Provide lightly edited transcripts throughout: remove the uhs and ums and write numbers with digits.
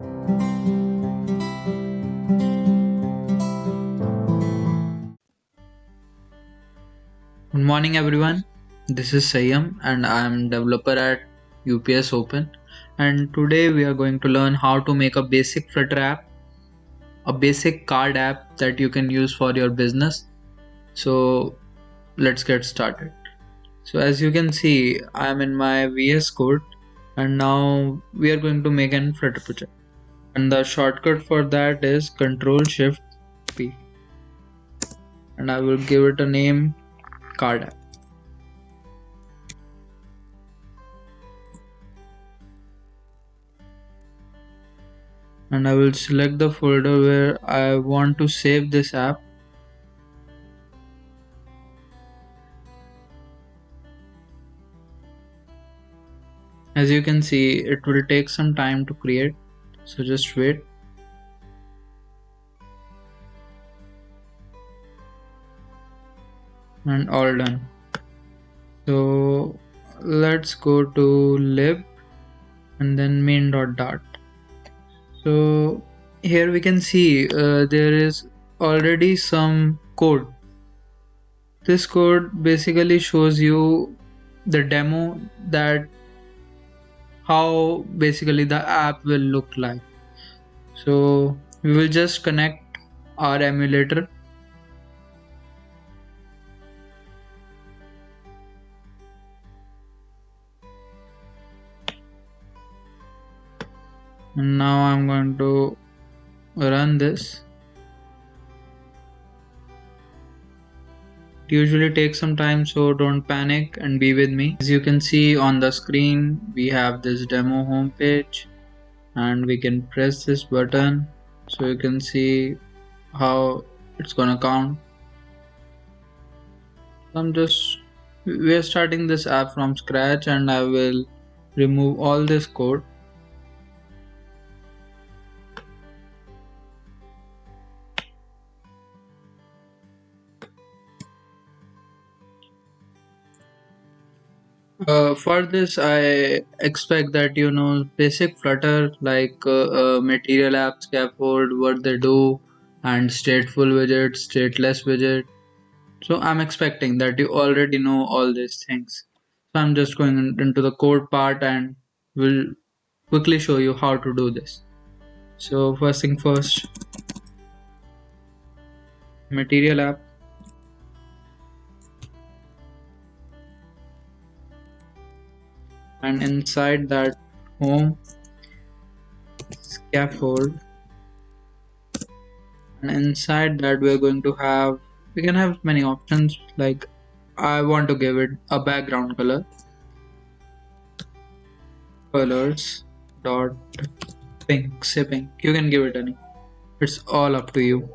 Good morning everyone. This is Sayam and I am developer at UPS Open, and today we are going to learn how to make a basic Flutter app, a basic card app that you can use for your business. So let's get started. So as you can see, I am in my VS Code and now we are going to make an Flutter project. And the shortcut for that is Control Shift P, and I will give it a name card app. And I will select the folder where I want to save this app. As you can see, it will take some time to create, so just wait. And all done. So let's go to lib and then main.dart. So here we can see there is already some code. This code basically shows you the demo that how basically the app will look like. So we will just connect our emulator, and now I'm going to run this. It usually takes some time, so don't panic and be with me. As you can see on the screen, we have this demo homepage and we can press this button so you can see how it's gonna count. We are starting this app from scratch and I will remove all this code. For this, I expect that you know basic Flutter like material app, scaffold, what they do, and stateful widget, stateless widget. So I'm expecting that you already know all these things. So I'm just going into the code part and will quickly show you how to do this. So first thing first, material app. And inside that home, scaffold, and inside that we can have many options, like I want to give it a background color, colors dot pink, say pink, you can give it any, it's all up to you.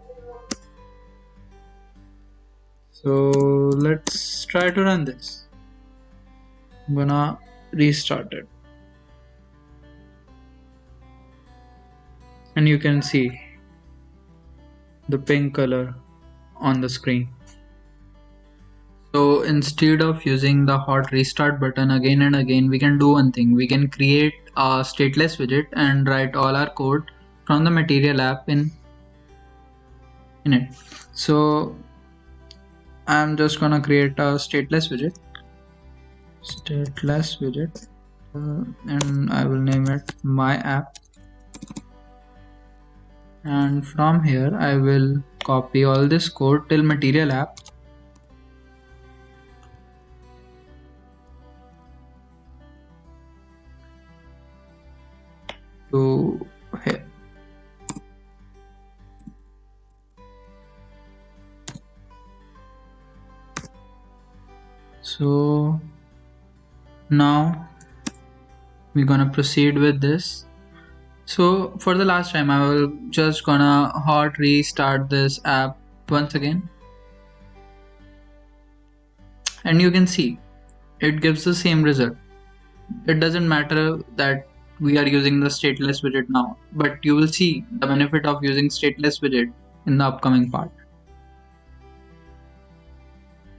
So let's try to run this. I'm gonna restart it, and you can see the pink color on the screen. So instead of using the hot restart button again and again, we can do one thing. We can create a stateless widget and write all our code from the material app in it. So I'm just gonna create a stateless widget, and I will name it my app. And from here I will copy all this code till material app to here. So now we're gonna proceed with this. So for the last time, I will just gonna hot restart this app once again, and you can see it gives the same result. It doesn't matter that we are using the stateless widget now, but you will see the benefit of using stateless widget in the upcoming part.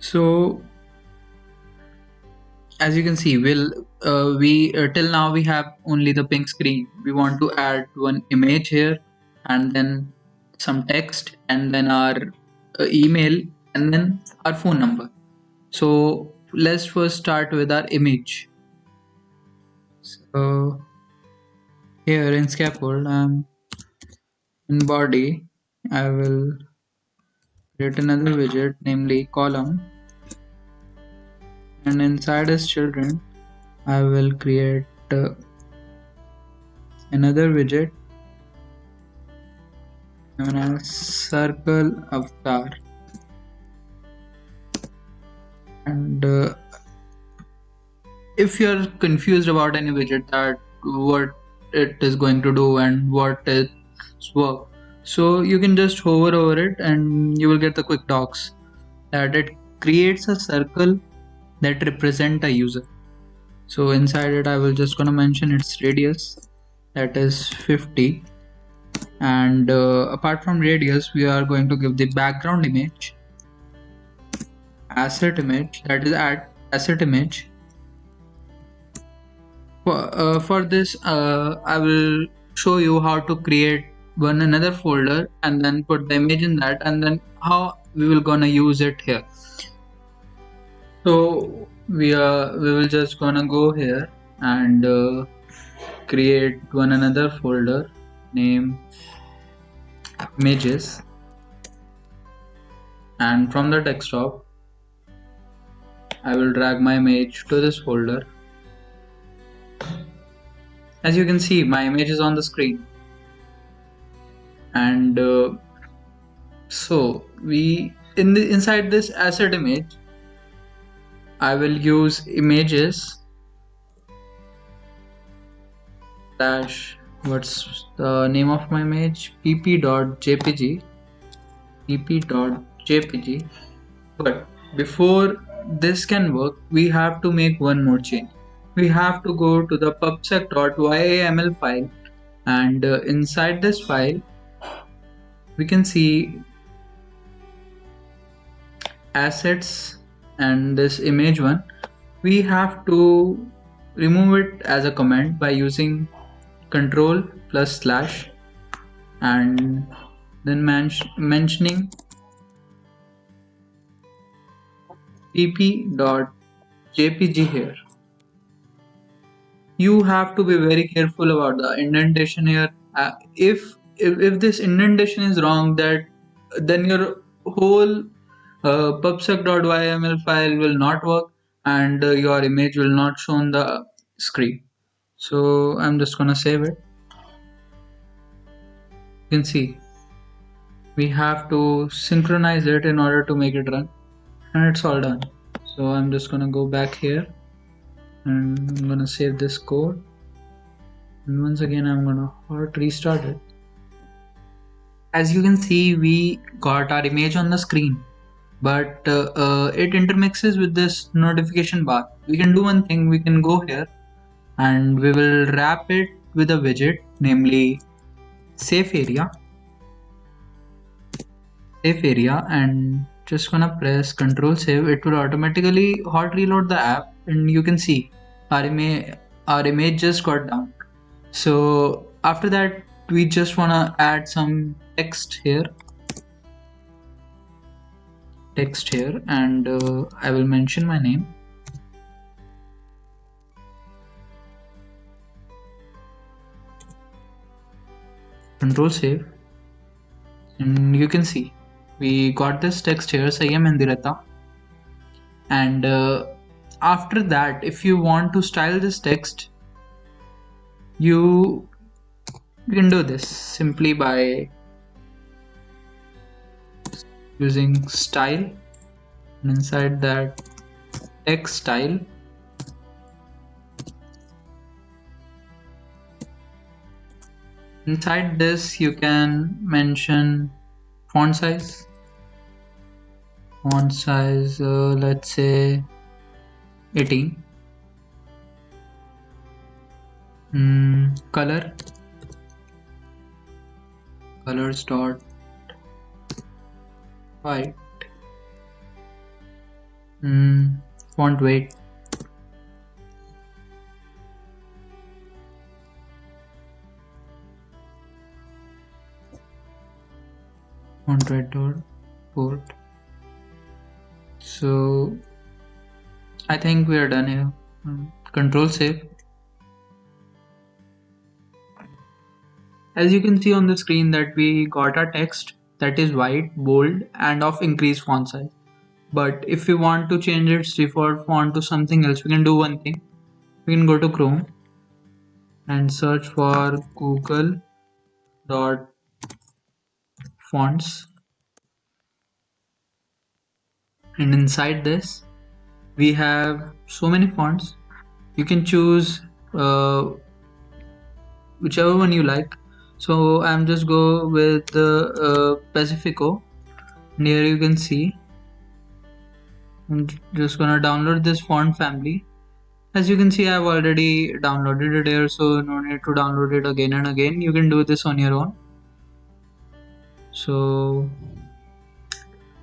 So as you can see, we till now we have only the pink screen. We want to add one image here, and then some text, and then our email, and then our phone number. So let's first start with our image. So here in scaffold, in body, I will create another widget, namely column, and inside as children, I will create another widget known as circle avatar. And if you're confused about any widget, that what it is going to do and what its work, so you can just hover over it and you will get the quick docs that it creates a circle that represent a user. So inside it I will just gonna mention its radius, that is 50, and apart from radius we are going to give the background image, asset image, that is add asset image. For this, I will show you how to create one another folder and then put the image in that, and then how we will gonna use it here. So we will just gonna go here and create one another folder, name images, and from the desktop I will drag my image to this folder. As you can see, my image is on the screen, and so we inside this asset image I will use images dash, what's the name of my image, pp.jpg, pp.jpg. But before this can work, we have to make one more change. We have to go to the pubsec.yaml file, and inside this file we can see assets and this image one. We have to remove it as a comment by using control plus slash and then mentioning pp.jpg here. You have to be very careful about the indentation here. If this indentation is wrong, that then your whole pubsec.yml file will not work, and your image will not show on the screen. So I'm just gonna save it. You can see we have to synchronize it in order to make it run, and it's all done. So I'm just gonna go back here and I'm gonna save this code, and once again I'm gonna hot restart it. As you can see, we got our image on the screen, but it intermixes with this notification bar. We can do one thing. We can go here and we will wrap it with a widget, namely safe area, and just gonna press Control Save. It will automatically hot reload the app, and you can see our image just got down. So after that, we just wanna add some text here, and I will mention my name. Control Save, and you can see we got this text here, Sayam Indirata. And after that, if you want to style this text, you can do this simply by using style, and inside that text style, inside this you can mention font size, let's say 18. Colors dot white. Font weight font weight dot port. So I think we are done here. Control save. As you can see on the screen that we got a text that is white, bold and of increased font size. But if we want to change its default font to something else, we can do one thing. We can go to Chrome and search for Google dot fonts, and inside this we have so many fonts. You can choose whichever one you like. So I'm just go with the Pacifico, and here you can see I'm just gonna download this font family. As you can see, I've already downloaded it here, so no need to download it again and again. You can do this on your own. So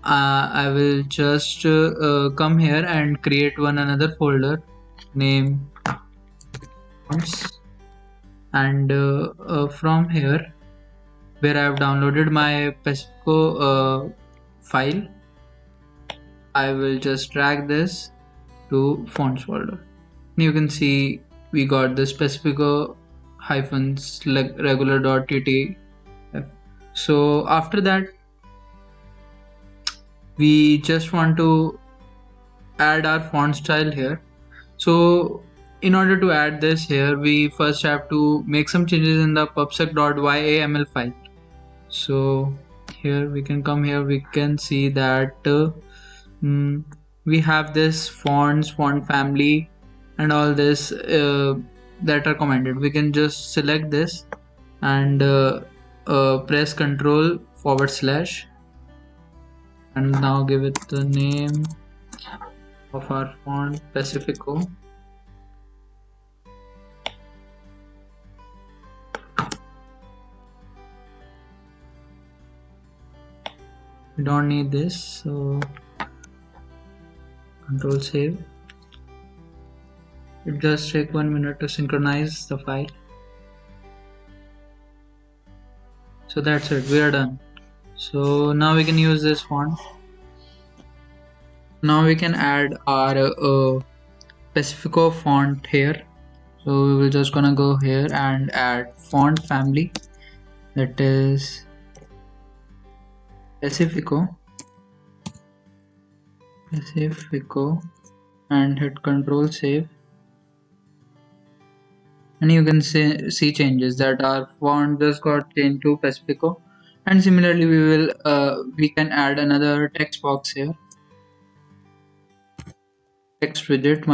I will just come here and create one another folder, name fonts, and from here where I have downloaded my Pacifico file, I will just drag this to fonts folder. You can see we got this Pacifico hyphens regular.ttf. So after that, we just want to add our font style here. So in order to add this here, we first have to make some changes in the pubsec.yaml file. So here we can come here, we can see that we have this fonts, font family and all this that are commented. We can just select this and press Ctrl// and now give it the name of our font Pacifico. We don't need this, so Control save. It just take 1 minute to synchronize the file. So that's it, we are done. So now we can use this font. Now we can add our Pacifico font here. So we will just gonna go here and add font family, that is Pacifico, and hit Control save. And you can see changes that our font just got changed to Pacifico. And similarly we can add another text box here, text widget,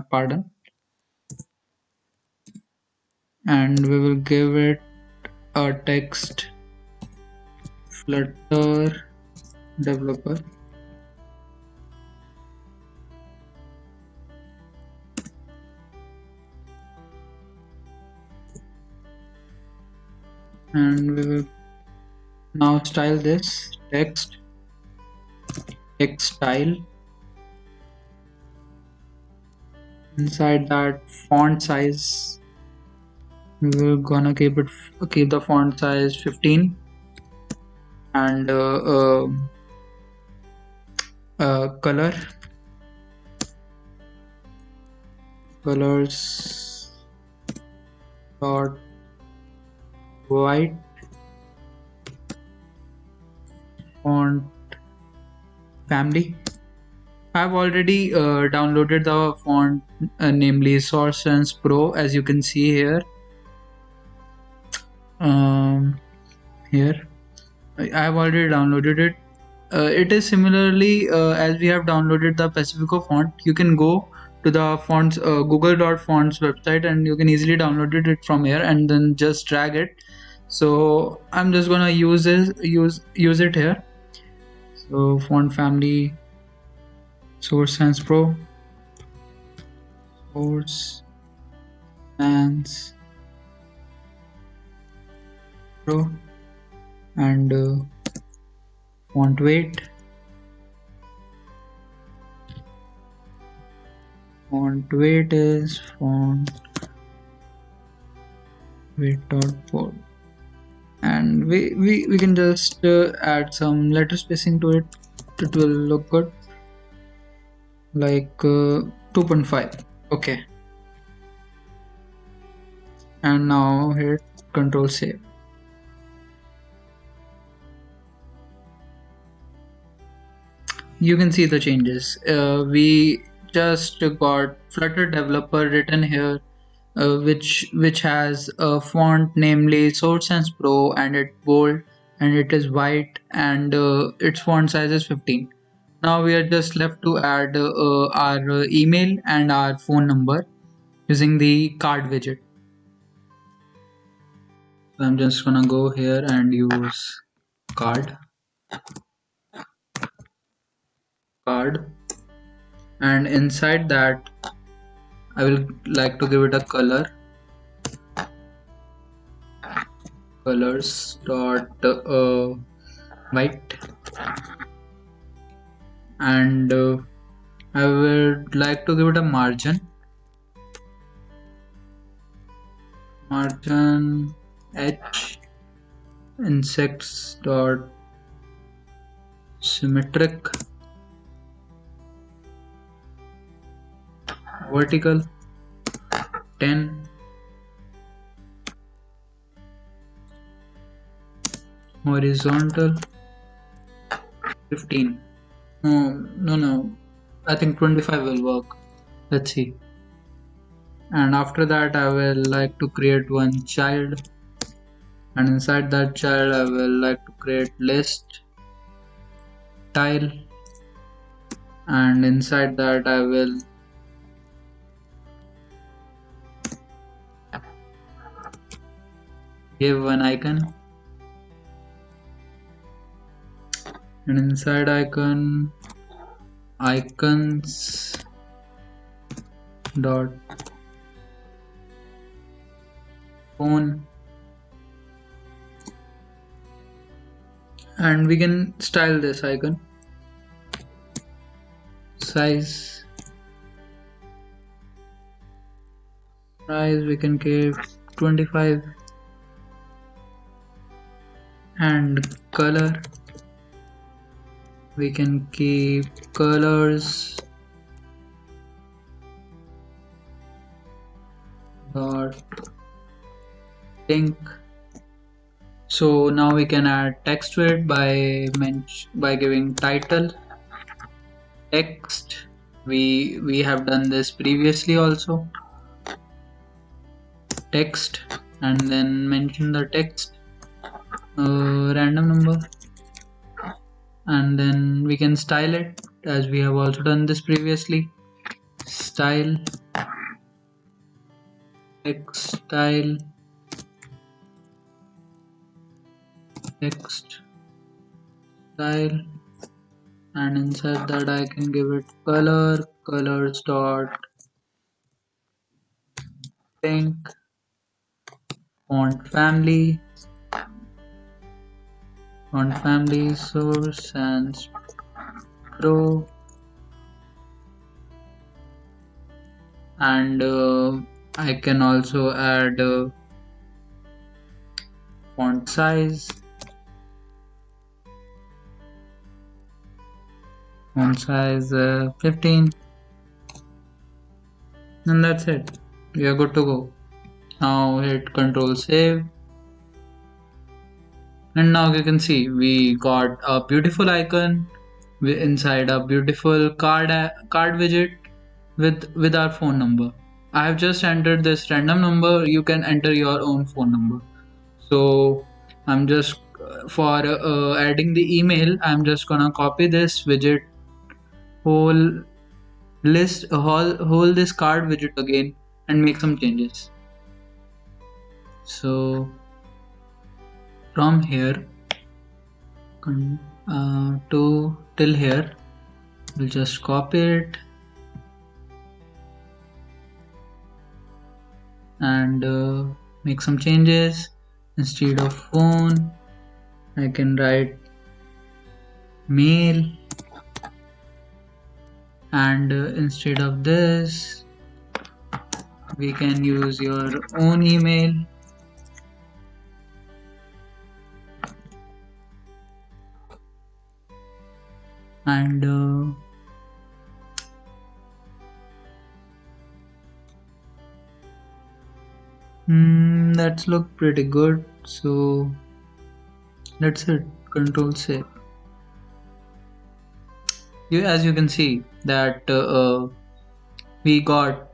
pardon, and we will give it a text Flutter developer. And we will now style this text style. Inside that font size, we will gonna keep the font size 15, and colors dot white, font family. I've already downloaded the font, namely Source Sans Pro, as you can see here. Here I have already downloaded it. It is similarly as we have downloaded the Pacifico font. You can go to the fonts google.fonts website and you can easily download it from here and then just drag it. So I'm just gonna use it here. So font family, Source Sans Pro, Source Sans Pro, and font weight. Font weight is font weight dot port, and and we can just add some letter spacing to it. It will look good, like 2.5. Okay, and now hit Control Save. You can see the changes. We just got Flutter developer written here, which has a font namely Source Sans Pro, and it's bold and it is white, and its font size is 15. Now we are just left to add our email and our phone number using the card widget. So I'm just gonna go here and use card, card, and inside that I will like to give it a color, colors dot white, and I would like to give it a margin, margin h insects dot symmetric, vertical 10, horizontal 15. No, I think 25 will work. Let's see. And after that I will like to create one child, and inside that child I will like to create list tile, and inside that I will give one icon, and inside icon icons dot phone, and we can style this icon, size we can give 25, and color we can keep colors dot pink. So now we can add text to it by giving title text. We have done this previously also, text, and then mention the text random number, and then we can style it as we have also done this previously, style text style text style, and inside that I can give it color, colors dot pink, font family Source Sans Pro, and I can also add font size 15, and that's it. We are good to go. Now hit Control Save, and now you can see we got a beautiful icon inside a beautiful card widget with our phone number. I have just entered this random number. You can enter your own phone number. So I'm just for adding the email, I'm just gonna copy this widget whole whole this card widget again and make some changes. So from here to till here, we'll just copy it and make some changes. Instead of phone, I can write mail, and instead of this we can use your own email, and that's look pretty good. So that's it. Control save. As you can see that we got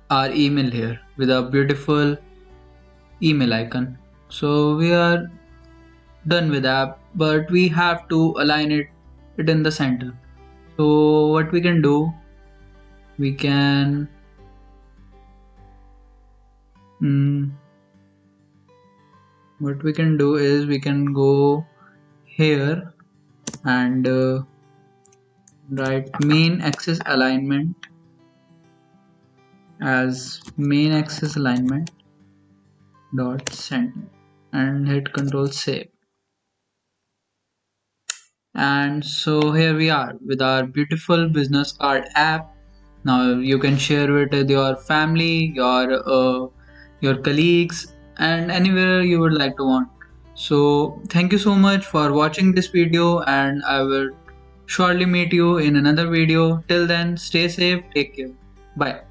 our email here with a beautiful email icon. So we are done with app, but we have to align it in the center. So what we can do, we can mm, what we can do is we can go here and write main axis alignment as main axis alignment dot center and hit control save. And so here we are with our beautiful business card app. Now you can share it with your family, your colleagues, and anywhere you would like to want. So thank you so much for watching this video, and I will surely meet you in another video. Till then, stay safe, take care. Bye.